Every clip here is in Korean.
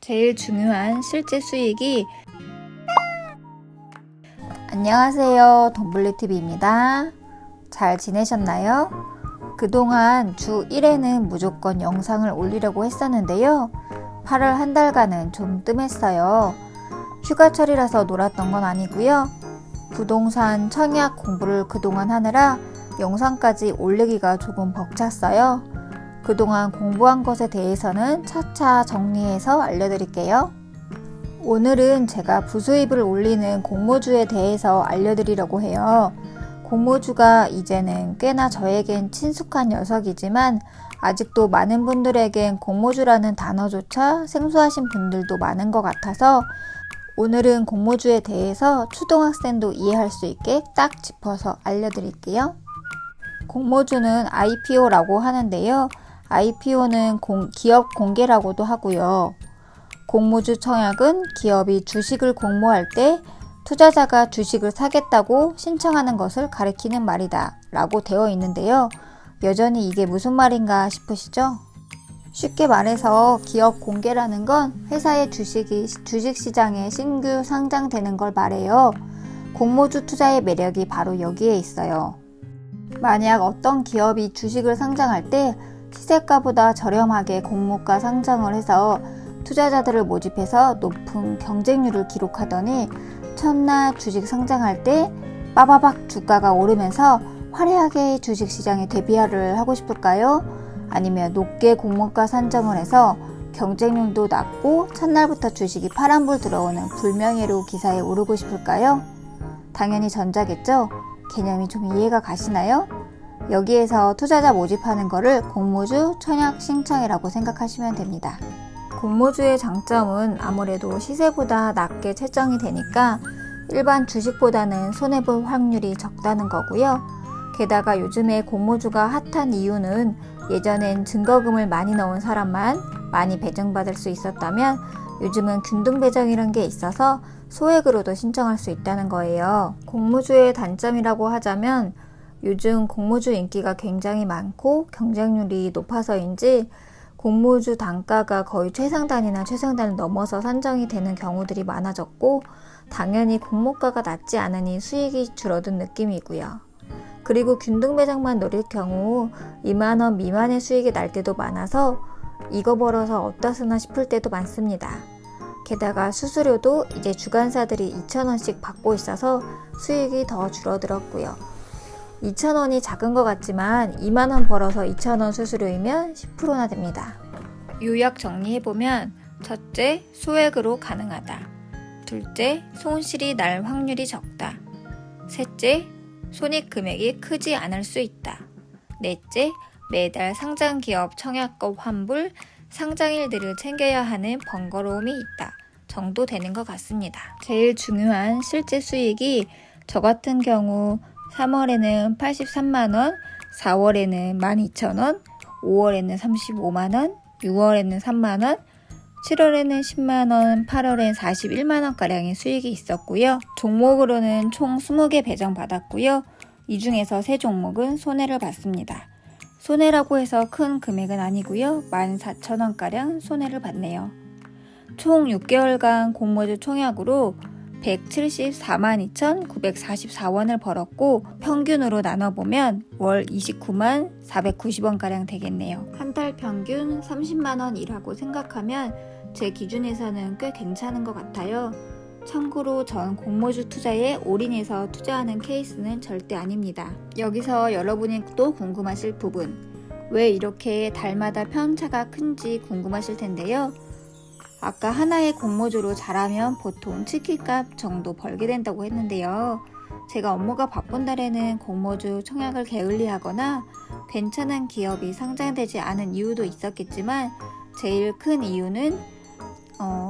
제일 중요한 실제 수익이 안녕하세요, 돈블리TV입니다. 잘 지내셨나요? 그동안 주 1회는 무조건 영상을 올리려고 했었는데요. 8월 한 달간은 좀 뜸했어요. 휴가철이라서 놀았던 건 아니고요. 부동산 청약 공부를 그동안 하느라 영상까지 올리기가 조금 벅찼어요. 그동안 공부한 것에 대해서는 차차 정리해서 알려드릴게요. 오늘은 제가 부수입을 올리는 공모주에 대해서 알려드리려고 해요. 공모주가 이제는 꽤나 저에겐 친숙한 녀석이지만 아직도 많은 분들에겐 공모주라는 단어조차 생소하신 분들도 많은 것 같아서 오늘은 공모주에 대해서 초등학생도 이해할 수 있게 딱 짚어서 알려드릴게요. 공모주는 IPO라고 하는데요. IPO는 기업 공개라고도 하고요. 공모주 청약은 기업이 주식을 공모할 때 투자자가 주식을 사겠다고 신청하는 것을 가리키는 말이다 라고 되어 있는데요. 여전히 이게 무슨 말인가 싶으시죠? 쉽게 말해서 기업 공개라는 건 회사의 주식이 주식시장에 신규 상장되는 걸 말해요. 공모주 투자의 매력이 바로 여기에 있어요. 만약 어떤 기업이 주식을 상장할 때 시세가보다 저렴하게 공모가 상장을 해서 투자자들을 모집해서 높은 경쟁률을 기록하더니 첫날 주식 상장할 때 빠바박 주가가 오르면서 화려하게 주식시장에 데뷔를 하고 싶을까요? 아니면 높게 공모가 산정을 해서 경쟁률도 낮고 첫날부터 주식이 파란불 들어오는 불명예로 기사에 오르고 싶을까요? 당연히 전자겠죠? 개념이 좀 이해가 가시나요? 여기에서 투자자 모집하는 거를 공모주 청약 신청이라고 생각하시면 됩니다. 공모주의 장점은 아무래도 시세보다 낮게 책정이 되니까 일반 주식보다는 손해볼 확률이 적다는 거고요. 게다가 요즘에 공모주가 핫한 이유는 예전엔 증거금을 많이 넣은 사람만 많이 배정받을 수 있었다면 요즘은 균등배정이란 게 있어서 소액으로도 신청할 수 있다는 거예요. 공모주의 단점이라고 하자면 요즘 공모주 인기가 굉장히 많고 경쟁률이 높아서인지 공모주 단가가 거의 최상단이나 최상단을 넘어서 산정이 되는 경우들이 많아졌고 당연히 공모가가 낮지 않으니 수익이 줄어든 느낌이고요. 그리고 균등배정만 노릴 경우 2만원 미만의 수익이 날 때도 많아서 이거 벌어서 어디다 쓰나 싶을 때도 많습니다. 게다가 수수료도 이제 주관사들이 2,000원씩 받고 있어서 수익이 더 줄어들었고요. 2,000원이 작은 것 같지만 2만원 벌어서 2,000원 수수료이면 10%나 됩니다. 요약 정리해보면 첫째, 소액으로 가능하다. 둘째, 손실이 날 확률이 적다. 셋째, 손익금액이 크지 않을 수 있다. 넷째, 매달 상장기업 청약권 환불, 상장일들을 챙겨야 하는 번거로움이 있다 정도 되는 것 같습니다. 제일 중요한 실제 수익이 저 같은 경우 3월에는 83만원, 4월에는 12,000원, 5월에는 35만원, 6월에는 3만원, 7월에는 10만원, 8월엔 41만원가량의 수익이 있었고요. 종목으로는 총 20개 배정받았고요. 이 중에서 3종목은 손해를 봤습니다. 손해라고 해서 큰 금액은 아니고요. 14,000원가량 손해를 봤네요. 총 6개월간 공모주 총액으로 174만 2,944원을 벌었고 평균으로 나눠보면 월 29만 490원가량 되겠네요. 한 달 평균 30만원이라고 생각하면 제 기준에서는 꽤 괜찮은 것 같아요. 참고로 전 공모주 투자에 올인해서 투자하는 케이스는 절대 아닙니다. 여기서 여러분이 또 궁금하실 부분, 왜 이렇게 달마다 편차가 큰지 궁금하실 텐데요. 아까 하나의 공모주로 잘하면 보통 치킨값 정도 벌게 된다고 했는데요. 제가 업무가 바쁜 달에는 공모주 청약을 게을리하거나 괜찮은 기업이 상장되지 않은 이유도 있었겠지만 제일 큰 이유는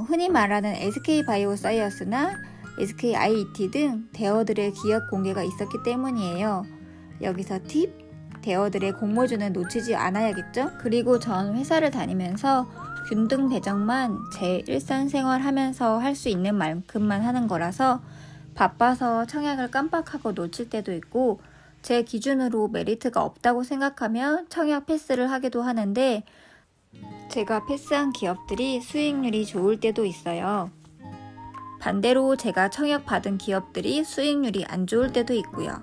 흔히 말하는 SK바이오사이언스나 SKIET 등 대어들의 기업 공개가 있었기 때문이에요. 여기서 팁! 대어들의 공모주는 놓치지 않아야겠죠? 그리고 전 회사를 다니면서 균등 배정만 제 일상생활 하면서 할 수 있는 만큼만 하는 거라서 바빠서 청약을 깜빡하고 놓칠 때도 있고 제 기준으로 메리트가 없다고 생각하면 청약 패스를 하기도 하는데 제가 패스한 기업들이 수익률이 좋을 때도 있어요. 반대로 제가 청약받은 기업들이 수익률이 안 좋을 때도 있고요.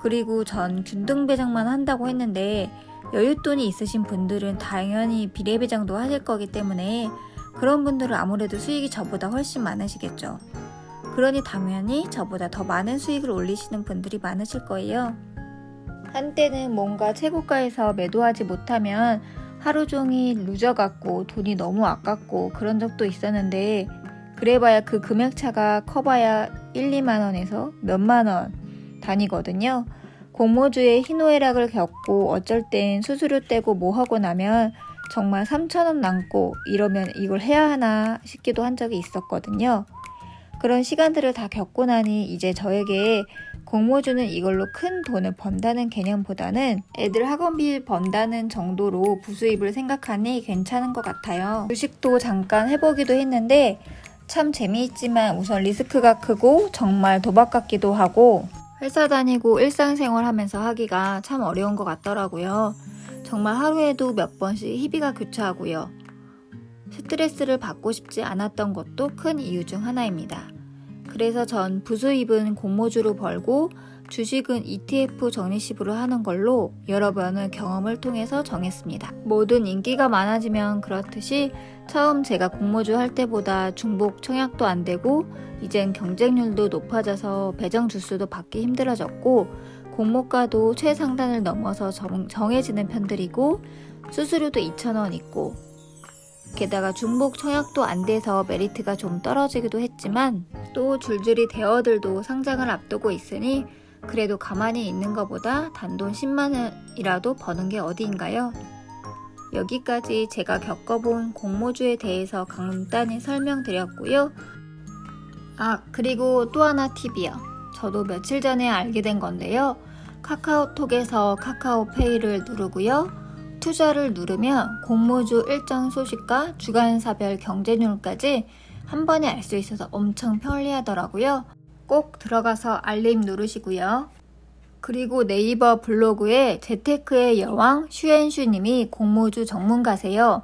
그리고 전 균등 배정만 한다고 했는데 여윳돈이 있으신 분들은 당연히 비례 배정도 하실 거기 때문에 그런 분들은 아무래도 수익이 저보다 훨씬 많으시겠죠. 그러니 당연히 저보다 더 많은 수익을 올리시는 분들이 많으실 거예요. 한때는 뭔가 최고가에서 매도하지 못하면 하루 종일 루저 같고 돈이 너무 아깝고 그런 적도 있었는데 그래봐야 그 금액차가 커봐야 1, 2만 원에서 몇만 원 단위거든요. 공모주의 희노애락을 겪고 어쩔 땐 수수료 떼고 뭐 하고 나면 정말 3,000원 남고 이러면 이걸 해야 하나 싶기도 한 적이 있었거든요. 그런 시간들을 다 겪고 나니 이제 저에게 공모주는 이걸로 큰 돈을 번다는 개념보다는 애들 학원비 번다는 정도로 부수입을 생각하니 괜찮은 것 같아요. 주식도 잠깐 해보기도 했는데 참 재미있지만 우선 리스크가 크고 정말 도박 같기도 하고 회사 다니고 일상생활 하면서 하기가 참 어려운 것 같더라고요. 정말 하루에도 몇 번씩 희비가 교차하고요. 스트레스를 받고 싶지 않았던 것도 큰 이유 중 하나입니다. 그래서 전 부수입은 공모주로 벌고 주식은 ETF 적립식으로 하는 걸로 여러 번의 경험을 통해서 정했습니다. 뭐든 인기가 많아지면 그렇듯이 처음 제가 공모주 할 때보다 중복 청약도 안 되고 이젠 경쟁률도 높아져서 배정 주수도 받기 힘들어졌고 공모가도 최상단을 넘어서 정해지는 편들이고 수수료도 2,000원 있고 게다가 중복 청약도 안 돼서 메리트가 좀 떨어지기도 했지만 또 줄줄이 대어들도 상장을 앞두고 있으니 그래도 가만히 있는 것보다 단돈 10만 원이라도 버는 게 어디인가요? 여기까지 제가 겪어본 공모주에 대해서 간단히 설명드렸고요. 그리고 또 하나 팁이요. 저도 며칠 전에 알게 된 건데요. 카카오톡에서 카카오페이를 누르고요. 투자를 누르면 공모주 일정 소식과 주간사별 경쟁률까지 한 번에 알 수 있어서 엄청 편리하더라고요. 꼭 들어가서 알림 누르시고요. 그리고 네이버 블로그에 재테크의 여왕 슈엔슈님이 공모주 전문가세요.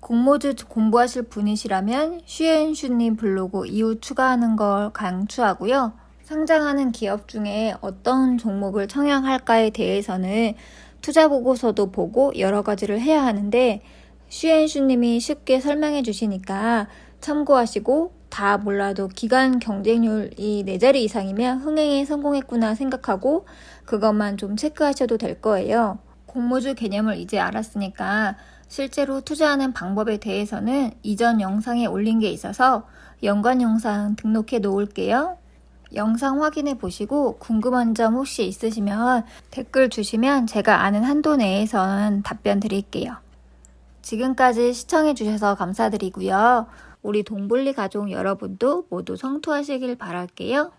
공모주 공부하실 분이시라면 슈엔슈님 블로그 이후 추가하는 걸 강추하고요. 상장하는 기업 중에 어떤 종목을 청약할까에 대해서는 투자 보고서도 보고 여러 가지를 해야 하는데 슈엔슈님이 쉽게 설명해 주시니까 참고하시고 다 몰라도 기간 경쟁률이 4자리 이상이면 흥행에 성공했구나 생각하고 그것만 좀 체크하셔도 될 거예요. 공모주 개념을 이제 알았으니까 실제로 투자하는 방법에 대해서는 이전 영상에 올린 게 있어서 연관 영상 등록해 놓을게요. 영상 확인해 보시고 궁금한 점 혹시 있으시면 댓글 주시면 제가 아는 한도 내에선 답변 드릴게요. 지금까지 시청해 주셔서 감사드리고요. 우리 동블리 가족 여러분도 모두 성투하시길 바랄게요.